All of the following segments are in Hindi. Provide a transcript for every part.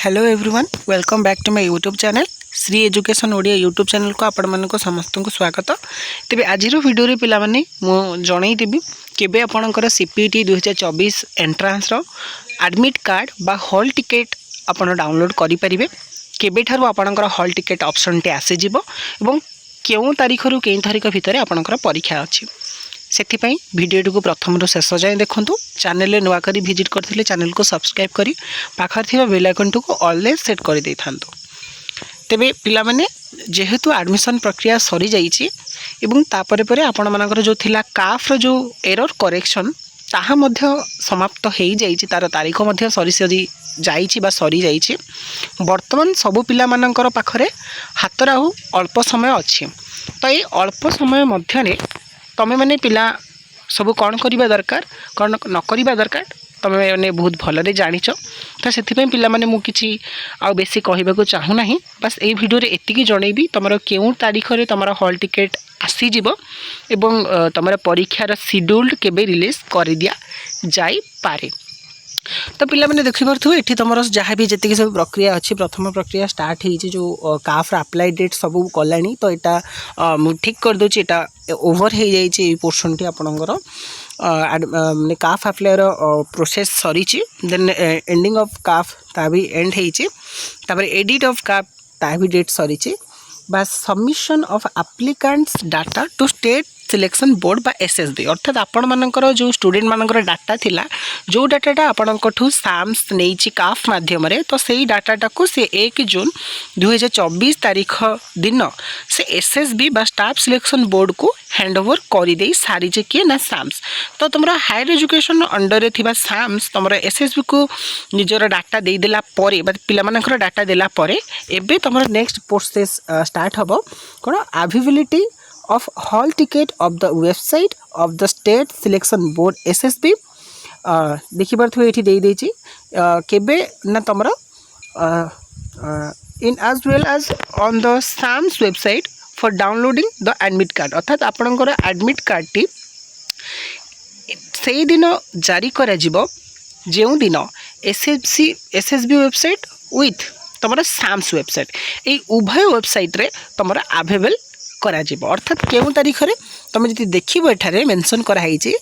Hello everyone, welcome back to my YouTube channel Shri education Odia YouTube channel को आपण मानक समस्त को स्वागत। तेज आज वीडियो रे पिला माने मु जनईदेवी केबे आपणकर सीपीटी 2024 एंट्रांस रो एडमिट कार्ड बा हॉल टिकेट आपण डाउनलोड करि परिबे। केबे ठारू आपणकर हॉल टिकेट ऑप्शन टे आसे जिवो एवं केउ तारीख रु केउ तारीख भितर आपणकर परीक्षा अछि। सेथिपाई वीडियो को प्रथम रो शेष जाए देखंतु। चैनल नुआ करी विजिट करथिले चैनल को सब्सक्राइब करी पाखर थिबा बेल आइकन को ऑलवेज सेट कर दे थांतु। तेबे पिला माने जेहेतु एडमिशन प्रक्रिया सरी जाईची एवं तापरे परे आपण मानकर जो थिला काफ रो जो एरर करेक्शन ताहा मध्य समाप्त हेई जाईची, तार तारीख मध्य सरी जाईची बा सरी जाईची। वर्तमान सब पिला मानकर पाखरे हातराहु अल्प समय अछि। तो ये अल्प समय मध्य रे तमें मैंने पिला सब कौन करवा दरकार कौन न करवा दरकार तमें मैंने बहुत भलरे जानिच। तो से पिला माने मु किछि आ बेसी कहबाको चाहू नाही, बस ए वीडियो रे एतिकी जणैबी तमरो केउ तारीख रे तमरो हॉल टिकेट आसी जिवो एवं तमरो परीक्षार शेड्यूल केबे रिलीज कर दिया जाई पारे। तो पिला मैंने देखि परथु एठी तमरो जहाँ भी जति सब प्रक्रिया अच्छी प्रथम प्रक्रिया स्टार्ट होइछि जो काफ अप्लाई डेट सब कलानी। तो यहाँ मु ठीक कर दूची, एटा ओवर हो जाइए पोर्शन टी आपणकर माने काफ अप्लाई प्रोसेस सरी। देन एंडिंग ऑफ काफ ता भी एंड होइछि, तापर एडिट ऑफ काफ ता भी डेट सरी। बा submission of applicants data to state selection board बा एसएसबी अर्थात आपण मानकर जो स्टूडेंट मानकर डाटा थिला जो डाटाटा आपणठू साम्स नहीं काफ माध्यम रे, तो सही डाटाटा को से 1 जून 2024 तारीख दिन से एसएसबी बा स्टाफ सिलेक्शन बोर्ड को हैंड ओवर कर दे सारी किए ना साम्स। तो तुम हायर एजुकेशन अंडर रे थिबा साम्स तुम एसएसबी को निजर डाटा दे देला परे बा पिला मानकर डाटा देला परे एबे तुम नेक्स्ट प्रोसेस स्टार्ट हबो कोन availability of hall ticket of the website of the state selection board SSB देखि परथु एठी देई देछि केबे ना तमरो in as well as on the SAMS website for downloading the admit card अर्थात आपनकर admit card टी सेई दिन जारी करा जिवो जेउ दिन SSB वेबसाइट विथ तमरो SAMS वेबसाइट ए उभय वेबसाइट रे तमरो अवेलेबल करा जिवो। अर्थात केउ तारीख रे तुम जति देखिबो एठारे मेंशन करा हिची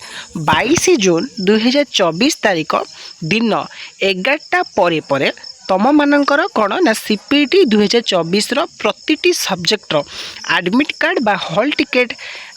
22 जून 2024 तारीख दिन 11टा परे परे तम मानकर कौन ना सीपीटी 2024 रो प्रतिटी सब्जेक्ट रो एडमिट कार्ड बा हॉल टिकेट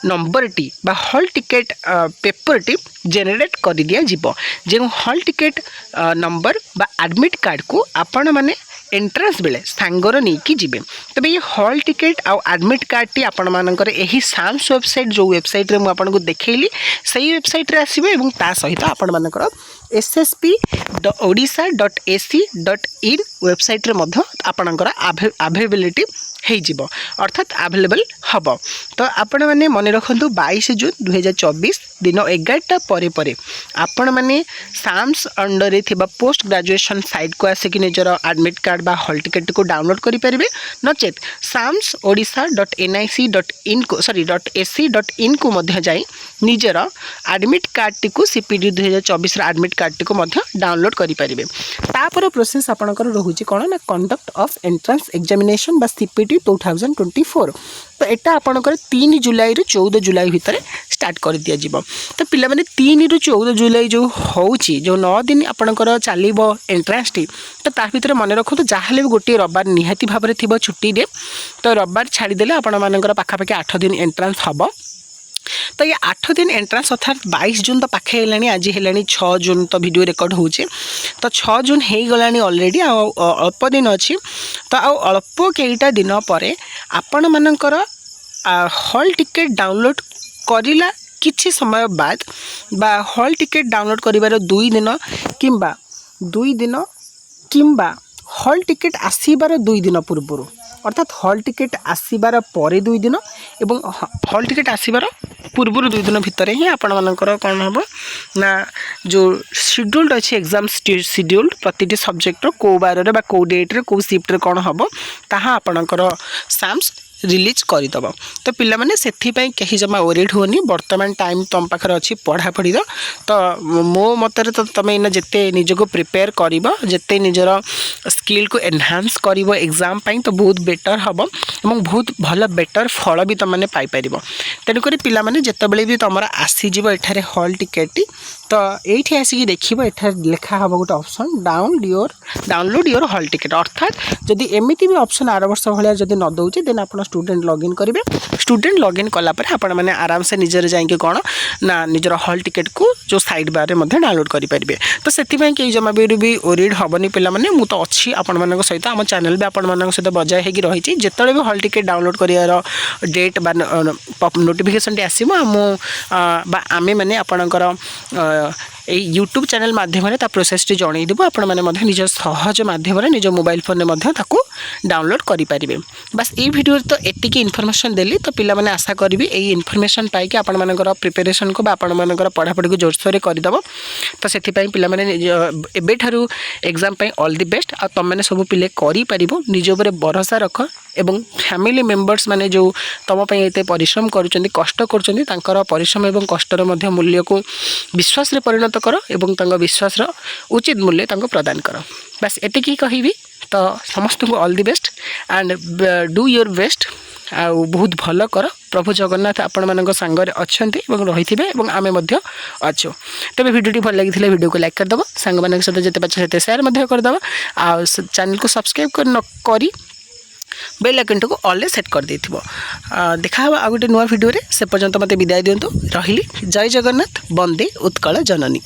नंबर टी बा hall ticket paper T generate कर दिया जिवो। जे हॉल टिकेट नंबर बा एडमिट कार्ड को आपण माने एंट्रांस बेले सांगर नहीं कि जीवे। तबे ये हॉल टिकेट आउ एडमिट कार्ड टी आपण मानकर एही साम्स वेबसाइट जो वेबसाइट रे मु आपण को देखैली सही वेबसाइट रे आसीबे एवं ता सहित आपण मानकर ssp.odisha.ac.in वेबसाइट रे मध्य आपणकर अवेलेबिलिटी हो जिवो अर्थात अवेलेबल हबो। तो आपण माने मन रखंतु 22 जून 2024 दिन 11टा परे परे आपण माने साम्स अंडर रे थिबा पोस्ट ग्रेजुएशन साइट को आसे निजर एडमिट कार्ड बा हॉल टिकेट को डाउनलोड करि परिबे। नचेत samsodisha.nic.in को .ac.in को मध्य जाई निजर एडमिट कार्ड टी को सीपीडी 2024 रा एडमिट कार्ड टी को मध्य डाउनलोड करि परिबे। तापर प्रोसेस आपणकर रहुची कोन ना कंडक्ट ऑफ एंट्रेंस एग्जामिनेशन बा सीपीटी 2024। तो एटा आपणकर 3 जुलाई रु 14 जुलाई भितर स्टार्ट कर दिया जिवो। तो पिला माने 3 रु 14 जुलाई जो होउची जो 9 दिन आपणकर चलीबो एंट्रेंस टी, तो ता भितर मन रखो तो जाहले गोटे रविवार निहाती भाबरे थिबो छुट्टी दे। तो रविवार छाड़ी देले आपण मानकर पाखा पाखी 8 दिन एंट्रेंस हबो। तो ये 8 दिन एंट्रेंस अर्थात 22 जून तो पाखे हेलानी, आज हेलानी 6 जून तो वीडियो रिकॉर्ड होचे। तो 6 जून हो गलानी ऑलरेडी अल्प दिन अच्छी। तो अल्प कईटा दिन पर आपण मानकर हॉल टिकेट डाउनलोड करिला किछि समय बाद बा हॉल टिकेट डाउनलोड करिवार 2 दिन किंबा हॉल टिकेट आसीबार 2 दिन पूर्व अर्थात हॉल टिकेट आसीबार परे 2 दिन एवं हॉल टिकेट आसीबार पूर्व 2 दिन भितर ही आपण मानकर कौन हम ना जो शेड्यूल्ड अच्छे एग्जाम शेड्यूल्ड प्रति सब्जेक्ट को बार रे बा को डेट रे को शिफ्ट रे कौन हम ताहा आपणकर साम्स रिलीज करदेव। तो पिला माने सेथिपाई कहीं जमा ओरिड होनी वर्तमान टाइम तुम पाखे अच्छी पढ़ापढ़ी तो मो मतर तो तुम इन जिते निजक प्रिपेयर कर जिते निजर स्किल को एनहांस कर एग्जाम तो बहुत बेटर हम और बहुत भल बेटर फल भी तुमने पाइपर। तेणुक पिला माने जितेबाला भी तुम आसीज एठारे हॉल टिकेट तो ये आसिक देख लिखा हम गोटे option download your hall ticket अर्थात जदि एमती भी ऑप्शन आर वर्ष भाया जदि न दौचे देन आप स्टूडेंट लॉगिन करेंगे। स्टूडेंट लॉगिन कलापर आपण मैंने आराम से निजर जाइए कौन ना निजर हॉल टिकेट को जो साइड बार में डाउनलोड करेंगे। तो से कहीं जमा भी ओरिड हेनी पिला माने मु तो अच्छी आपण मान सहित आम चैनल भी आपण मान सहित बजाय हो रही जिते भी हॉल टिकेट डाउनलोड कर डेट बा नोटिफिकेशन आसो आम मैंने आपणकर यूट्यूब चैनल माध्यम प्रोसेस टी जन देव आपण मैंने निज सहज माध्यम निज मोबाइल फोन में डाउनलोड करेंगे। बस ये वीडियो तो एतिकी इनफॉरमेशन देली तो पिला माने आशा करी यही इनफॉरमेशन पाई आपण मानकर प्रिपरेशन को आपण मानकर पढ़ापढ़ी को जोरसोर करदेव। तो से पिला माने एबेठारु एग्जाम ऑल द बेस्ट आ तुम मैंने सब पिले करि निज उपर भरोसा रख एवं फैमिली मेंबर्स माने जो तुम ये परिश्रम करुँच कष्ट कर परिश्रम एवं कष्टर मूल्य को विश्वास रे परिणत कर एवं विश्वास उचित मूल्य प्रदान कर। बस एतिकी कहबी तो समस्त को all the best and do your best आ बहुत भल कर। प्रभु जगन्नाथ आपण मान सांगे अच्छा रही आमे अच्छु। तेज भिडियो भल लगी वीडियो को लाइक करदेव सांग मान सहित जिते पाच से सेयार करदेव आ चैनल को सब्सक्राइब कर बेल आइकन को ऑल सेट कर देथिबो। देखा आ गोटे नुआ वीडियो रे से पर्यंत मते विदाय दियंतु रहिली। जय जगन्नाथ वंदे उत्कल जननी।